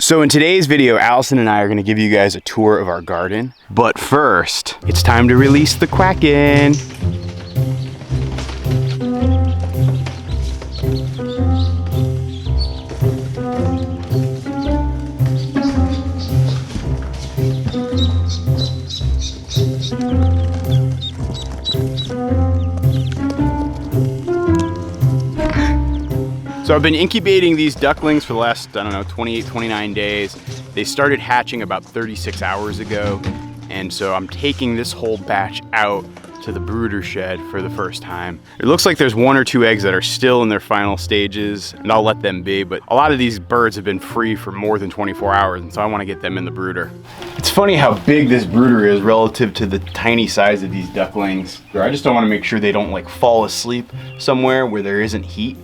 So in today's video, Allison and I are going to give you guys a tour of our garden. But first, it's time to release the Kraken. So I've been incubating these ducklings for the last, 28, 29 days. They started hatching about 36 hours ago. And so I'm taking this whole batch out to the brooder shed for the first time. It looks like there's 1 or 2 eggs that are still in their final stages, and I'll let them be, but a lot of these birds have been free for more than 24 hours, and so I want to get them in the brooder. It's funny how big this brooder is relative to the tiny size of these ducklings. I just don't want to make sure they don't like fall asleep somewhere where there isn't heat.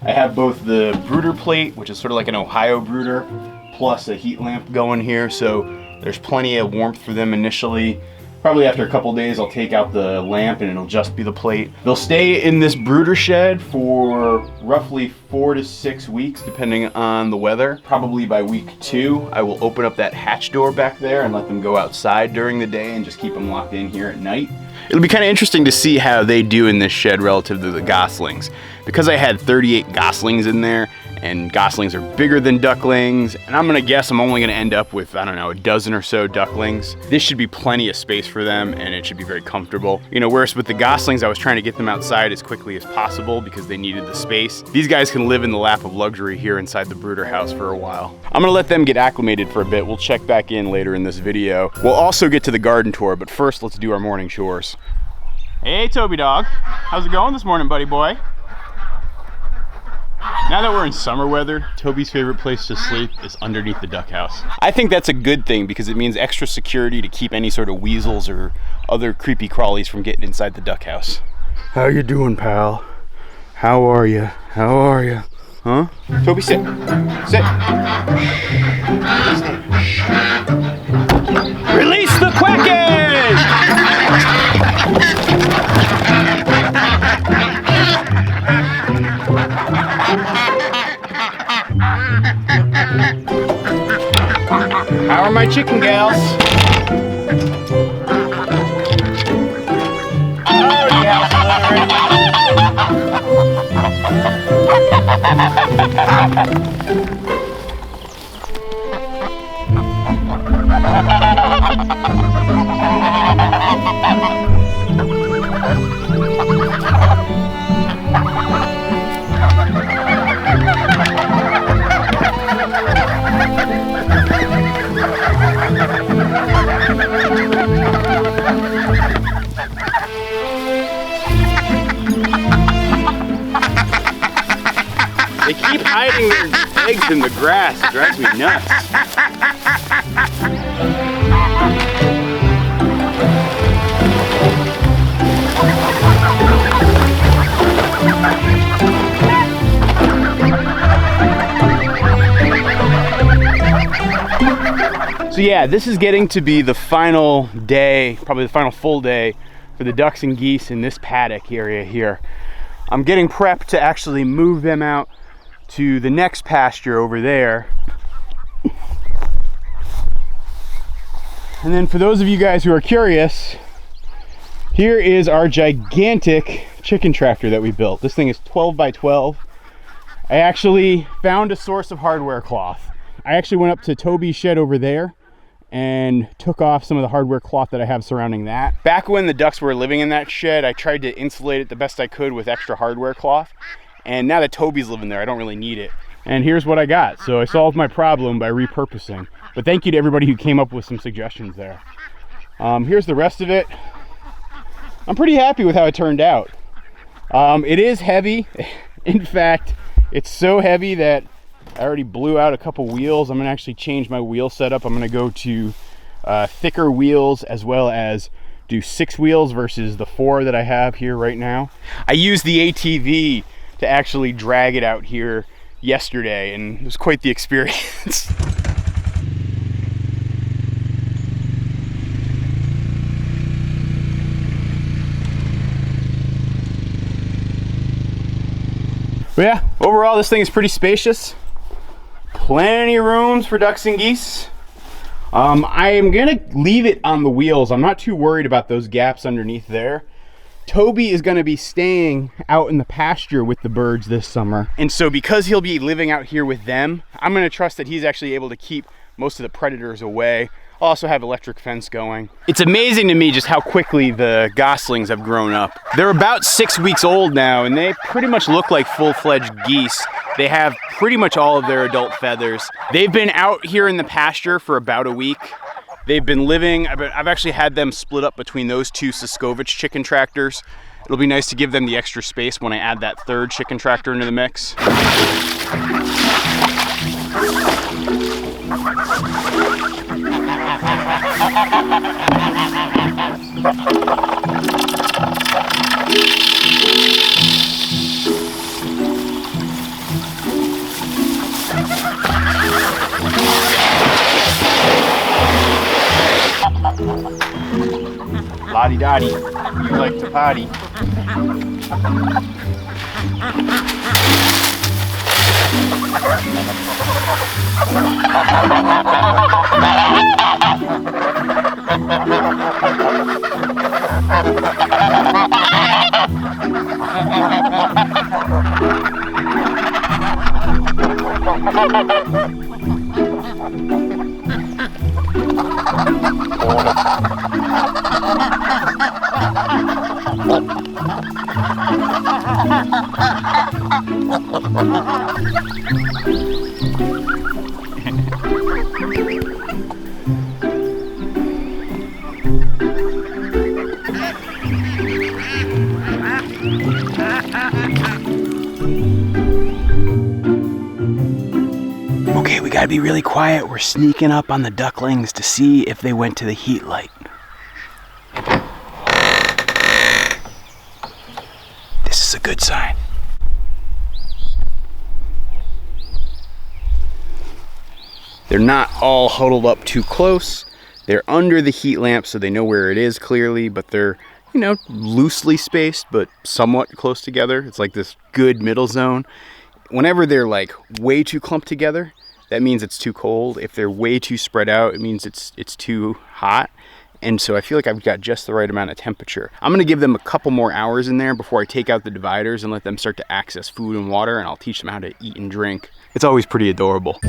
I have both the brooder plate, which is sort of like an Ohio brooder, plus a heat lamp going here, so there's plenty of warmth for them initially. Probably after a couple days, I'll take out the lamp and it'll just be the plate. They'll stay in this brooder shed for roughly 4 to 6 weeks, depending on the weather. Probably by week 2, I will open up that hatch door back there and let them go outside during the day and just keep them locked in here at night. It'll be kind of interesting to see how they do in this shed relative to the goslings. Because I had 38 goslings in there, and goslings are bigger than ducklings, and I'm gonna guess I'm only gonna end up with, I don't know, a dozen or so ducklings. This should be plenty of space for them, and it should be very comfortable. You know, whereas with the goslings, I was trying to get them outside as quickly as possible because they needed the space. These guys can live in the lap of luxury here inside the brooder house for a while. I'm gonna let them get acclimated for a bit. We'll check back in later in this video. We'll also get to the garden tour, but first let's do our morning chores. Hey, Toby dog. How's it going this morning, buddy boy? Now that we're in summer weather, Toby's favorite place to sleep is underneath the duck house. I think that's a good thing because it means extra security to keep any sort of weasels or other creepy crawlies from getting inside the duck house. How you doing, pal? How are you? How are you? Huh? Toby, sit. Sit. Release the Kraken! How are my chicken gals? Oh yeah. They keep hiding their eggs in the grass. It drives me nuts. So yeah, this is getting to be the final day, probably the final full day for the ducks and geese in this paddock area here. I'm getting prepped to actually move them out to the next pasture over there. And then for those of you guys who are curious, here is our gigantic chicken tractor that we built. This thing is 12 by 12. I actually found a source of hardware cloth. I actually went up to Toby's shed over there and took off some of the hardware cloth that I have surrounding that. Back when the ducks were living in that shed, I tried to insulate it the best I could with extra hardware cloth. And now that Toby's living there, I don't really need it. And here's what I got. So I solved my problem by repurposing. But thank you to everybody who came up with some suggestions there. Here's the rest of it. I'm pretty happy with how it turned out. It is heavy. In fact, it's so heavy that I already blew out a couple wheels. I'm gonna actually change my wheel setup. I'm gonna go to thicker wheels as well as do 6 wheels versus the 4 that I have here right now. I used the ATV to actually drag it out here yesterday, and it was quite the experience. But yeah, overall this thing is pretty spacious. Plenty of rooms for ducks and geese. I am gonna leave it on the wheels. I'm not too worried about those gaps underneath there. Toby is gonna be staying out in the pasture with the birds this summer. And so because he'll be living out here with them, I'm gonna trust that he's actually able to keep most of the predators away. I'll also have electric fence going. It's amazing to me just how quickly the goslings have grown up. They're about 6 weeks old now, and they pretty much look like full-fledged geese. They have pretty much all of their adult feathers. They've been out here in the pasture for about a week. They've been living, I've actually had them split up between those 2 Siskovich chicken tractors. It'll be nice to give them the extra space when I add that 3rd chicken tractor into the mix. Lottie-dottie, you like to potty. Okay, we gotta be really quiet. We're sneaking up on the ducklings to see if they went to the heat light. This is a good sign. They're not all huddled up too close. They're under the heat lamp so they know where it is clearly, but they're, you know, loosely spaced but somewhat close together. It's like this good middle zone. Whenever they're like way too clumped together, that means it's too cold. If they're way too spread out, it means it's too hot. And so I feel like I've got just the right amount of temperature. I'm gonna give them a couple more hours in there before I take out the dividers and let them start to access food and water, and I'll teach them how to eat and drink. It's always pretty adorable.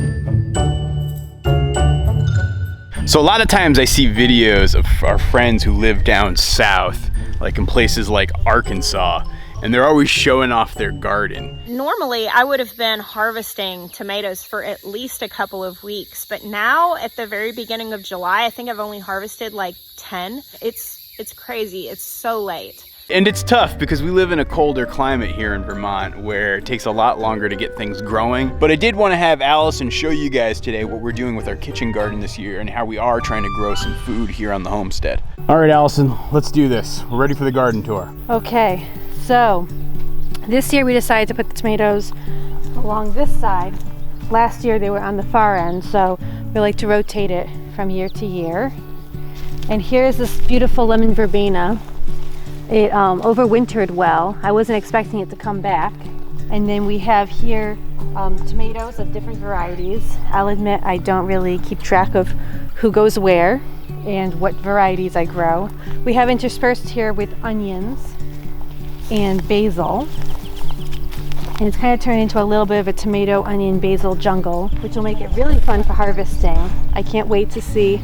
So a lot of times I see videos of our friends who live down south, like in places like Arkansas, and they're always showing off their garden. Normally, I would have been harvesting tomatoes for at least a couple of weeks, but now at the very beginning of July, I think I've only harvested like 10. It's crazy. It's so late. And it's tough because we live in a colder climate here in Vermont where it takes a lot longer to get things growing. But I did want to have Allison show you guys today what we're doing with our kitchen garden this year and how we are trying to grow some food here on the homestead. All right, Allison, let's do this. We're ready for the garden tour. Okay, so this year we decided to put the tomatoes along this side. Last year they were on the far end, so we like to rotate it from year to year. And here's this beautiful lemon verbena. It overwintered well. I wasn't expecting it to come back. And then we have here tomatoes of different varieties. I'll admit I don't really keep track of who goes where and what varieties I grow. We have interspersed here with onions and basil. And it's kind of turned into a little bit of a tomato, onion, basil jungle, which will make it really fun for harvesting. I can't wait to see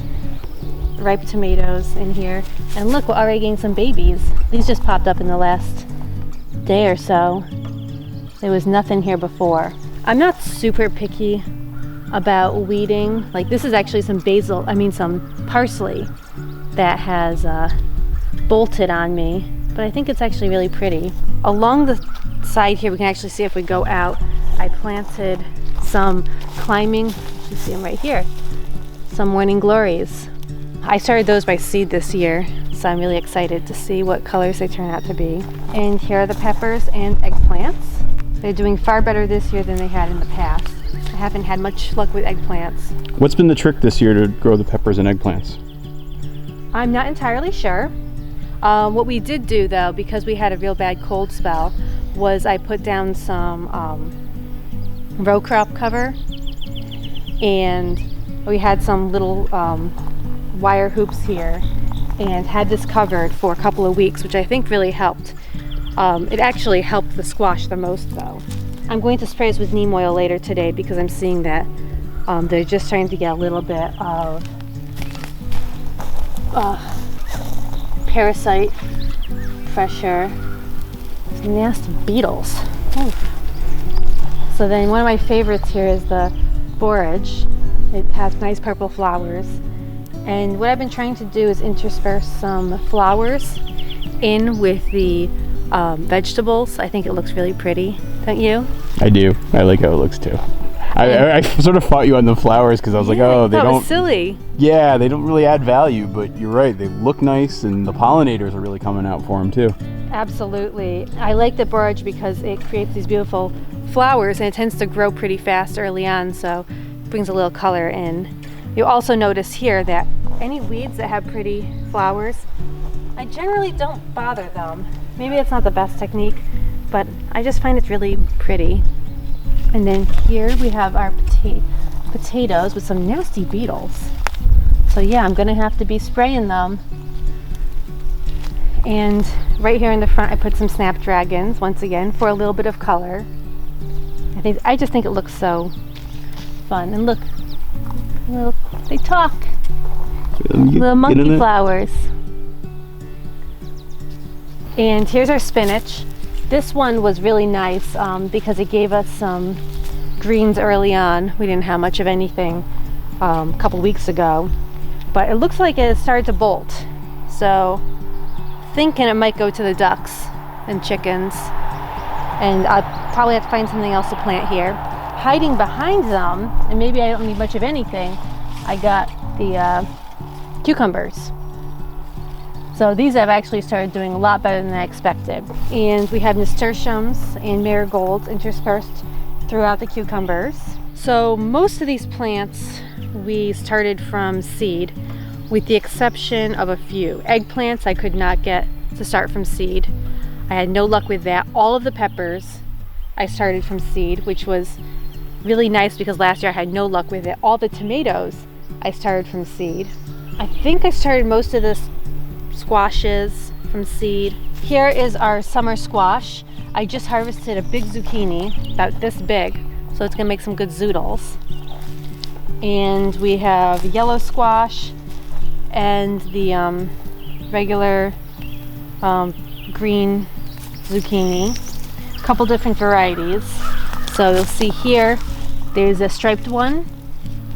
ripe tomatoes in here. And look, we're already getting some babies. These just popped up in the last day or so. There was nothing here before. I'm not super picky about weeding. Like, this is actually some some parsley that has bolted on me, but I think it's actually really pretty. Along the side here, we can actually see if we go out, I planted some climbing, you see them right here, some morning glories. I started those by seed this year, so I'm really excited to see what colors they turn out to be. And here are the peppers and eggplants. They're doing far better this year than they had in the past. I haven't had much luck with eggplants. What's been the trick this year to grow the peppers and eggplants? I'm not entirely sure. What we did do though, because we had a real bad cold spell, was I put down some row crop cover and we had some little wire hoops here and had this covered for a couple of weeks, which I think really helped. It actually helped the squash the most though. I'm going to spray this with neem oil later today because I'm seeing that they're just starting to get a little bit of parasite pressure. Some nasty beetles. Ooh. So then one of my favorites here is the borage. It has nice purple flowers. And what I've been trying to do is intersperse some flowers in with the vegetables. I think it looks really pretty, don't you? I do. I like how it looks too. I sort of fought you on the flowers because I was like, oh, they don't. Silly. Yeah, they don't really add value, but you're right. They look nice, and the pollinators are really coming out for them too. Absolutely. I like the borage because it creates these beautiful flowers, and it tends to grow pretty fast early on, so it brings a little color in. You'll also notice here that any weeds that have pretty flowers, I generally don't bother them. Maybe it's not the best technique, but I just find it's really pretty. And then here we have our potatoes with some nasty beetles. So yeah, I'm gonna have to be spraying them. And right here in the front, I put some snapdragons once again for a little bit of color. I just think it looks so fun. And look, they talk. Little monkey flowers. And here's our spinach. This one was really nice because it gave us some greens early on. We didn't have much of anything a couple weeks ago, but it looks like it started to bolt. So thinking it might go to the ducks and chickens, and I'll probably have to find something else to plant here. Hiding behind them, and maybe I don't need much of anything, I got the cucumbers. So these have actually started doing a lot better than I expected. And we have nasturtiums and marigolds interspersed throughout the cucumbers. So most of these plants we started from seed, with the exception of a few. Eggplants I could not get to start from seed. I had no luck with that. All of the peppers I started from seed, which was really nice because last year I had no luck with it. All the tomatoes I started from seed. I think I started most of this squashes from seed. Here is our summer squash. I just harvested a big zucchini, about this big, so it's gonna make some good zoodles. And we have yellow squash and the regular green zucchini. A couple different varieties. So you'll see here, there's a striped one,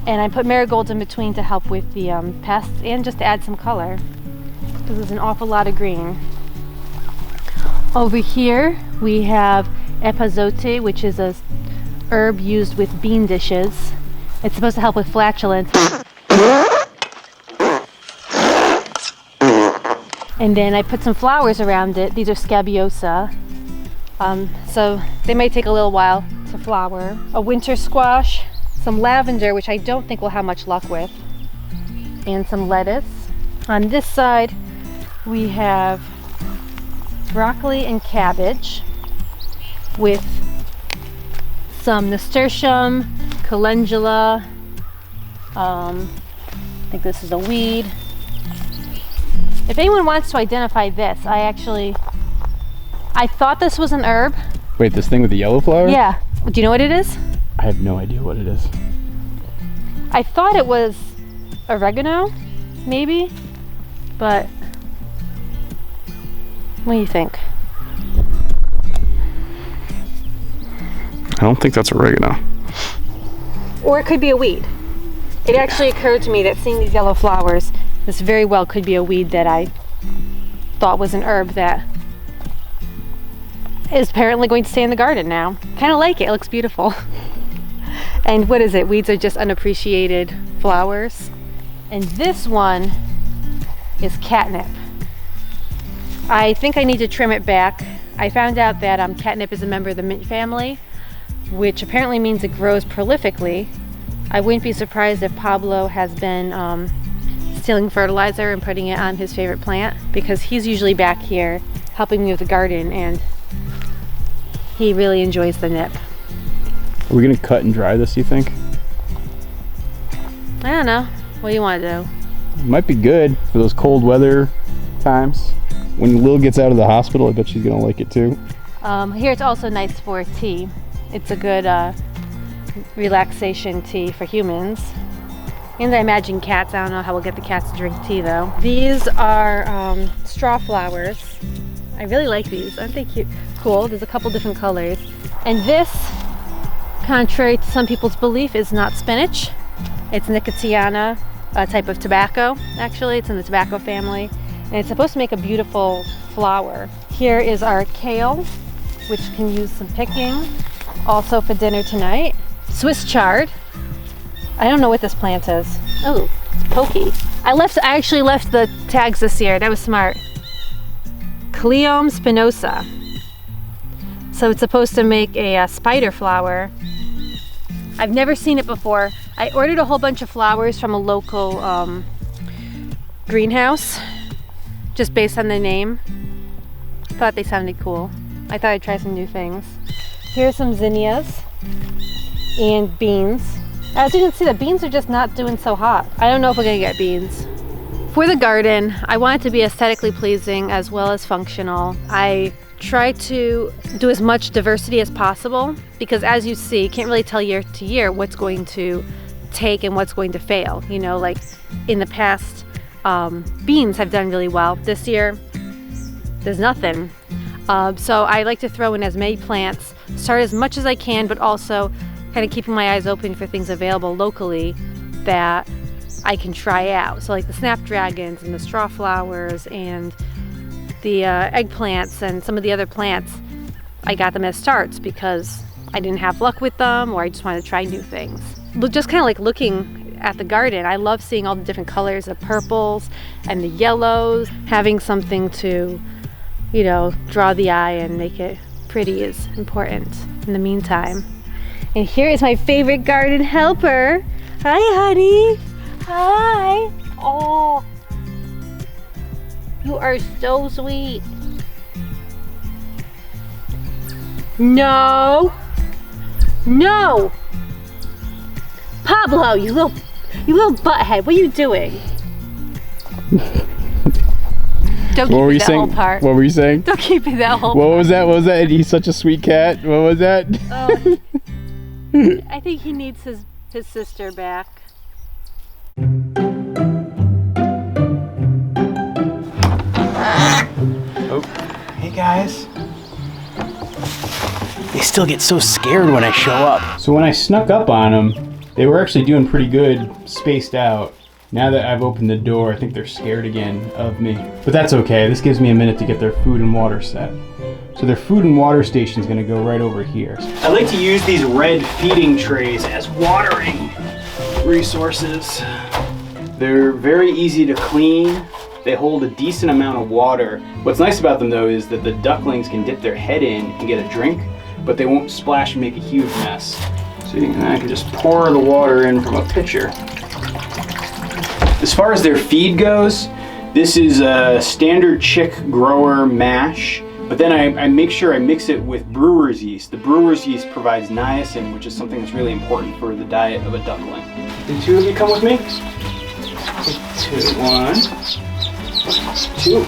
and I put marigolds in between to help with the pests and just to add some color, because there's an awful lot of green. Over here we have epazote, which is a herb used with bean dishes. It's supposed to help with flatulence. And then I put some flowers around it. These are scabiosa. So they may take a little while to flower. A winter squash, some lavender, which I don't think we'll have much luck with, and some lettuce. On this side, we have broccoli and cabbage with some nasturtium, calendula. I think this is a weed. If anyone wants to identify this, I thought this was an herb. Wait, this thing with the yellow flower? Yeah. Do you know what it is? I have no idea what it is. I thought it was oregano, maybe, but what do you think? I don't think that's oregano. Or it could be a weed. It actually occurred to me that seeing these yellow flowers, this very well could be a weed that I thought was an herb that is apparently going to stay in the garden now. Kind of like it. It looks beautiful. And what is it? Weeds are just unappreciated flowers. And this one is catnip. I think I need to trim it back. I found out that catnip is a member of the mint family, which apparently means it grows prolifically. I wouldn't be surprised if Pablo has been stealing fertilizer and putting it on his favorite plant, because he's usually back here helping me with the garden, and he really enjoys the nip. Are we gonna cut and dry this, you think? I don't know. What do you want to do? It might be good for those cold weather times. When Lil gets out of the hospital, I bet she's gonna like it too. Here it's also nice for tea. It's a good relaxation tea for humans. And I imagine cats. I don't know how we'll get the cats to drink tea though. These are straw flowers. I really like these. Aren't they cute? Cool. There's a couple different colors. And this, contrary to some people's belief, is not spinach. It's Nicotiana, a type of tobacco. Actually, it's in the tobacco family. And it's supposed to make a beautiful flower. Here is our kale, which can use some picking. Also for dinner tonight. Swiss chard. I don't know what this plant is. Oh, it's pokey. I actually left the tags this year. That was smart. Cleome spinosa. So it's supposed to make a spider flower. I've never seen it before. I ordered a whole bunch of flowers from a local greenhouse, just based on the name. Thought they sounded cool. I thought I'd try some new things. Here's some zinnias and beans. As you can see, the beans are just not doing so hot. I don't know if we're gonna get beans. For the garden, I want it to be aesthetically pleasing as well as functional. I try to do as much diversity as possible because, as you see, you can't really tell year to year what's going to take and what's going to fail. You know, like in the past, beans have done really well. This year, there's nothing. So I like to throw in as many plants, start as much as I can, but also kind of keeping my eyes open for things available locally that I can try out. So like the snapdragons and the straw flowers and the eggplants and some of the other plants, I got them as starts because I didn't have luck with them or I just wanted to try new things. But just kind of like looking at the garden, I love seeing all the different colors of purples and the yellows. Having something to, you know, draw the eye and make it pretty is important in the meantime. And here is my favorite garden helper. Hi, honey. Hi. Oh, you are so sweet. No. No. Pablo, you little butthead. What are you doing? Don't keep me that whole part. What were you saying? Don't keep me that whole part. What was that? What was that? He's such a sweet cat. What was that? Oh, I think he needs his sister back. Oh, hey guys. They still get so scared when I show up. So when I snuck up on them, they were actually doing pretty good, spaced out. Now that I've opened the door, I think they're scared again of me. But that's okay, this gives me a minute to get their food and water set. So their food and water station is gonna go right over here. I like to use these red feeding trays as watering resources. They're very easy to clean. They hold a decent amount of water. What's nice about them though is that the ducklings can dip their head in and get a drink, but they won't splash and make a huge mess. So I can just pour the water in from a pitcher. As far as their feed goes, this is a standard chick grower mash, but then I make sure I mix it with brewer's yeast. The brewer's yeast provides niacin, which is something that's really important for the diet of a duckling. The two of you come with me? 2, 1, 2.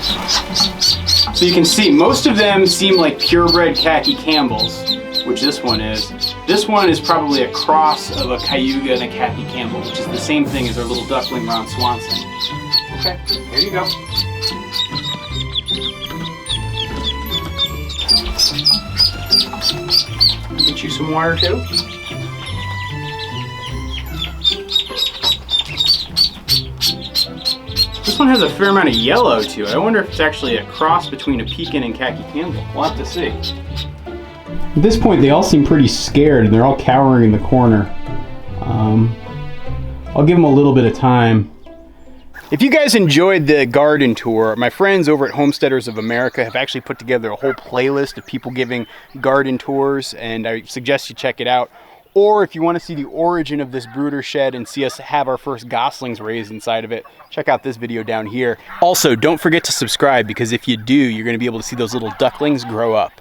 So you can see, most of them seem like purebred khaki Campbells, which this one is. This one is probably a cross of a Cayuga and a khaki Campbell, which is the same thing as our little duckling Ron Swanson. Okay, here you go. Get you some water too. This one has a fair amount of yellow to it. I wonder if it's actually a cross between a Pekin and khaki Campbell. We'll have to see. At this point, they all seem pretty scared and they're all cowering in the corner. I'll give them a little bit of time. If you guys enjoyed the garden tour, my friends over at Homesteaders of America have actually put together a whole playlist of people giving garden tours, and I suggest you check it out. Or if you want to see the origin of this brooder shed and see us have our first goslings raised inside of it, check out this video down here. Also, don't forget to subscribe, because if you do, you're going to be able to see those little ducklings grow up.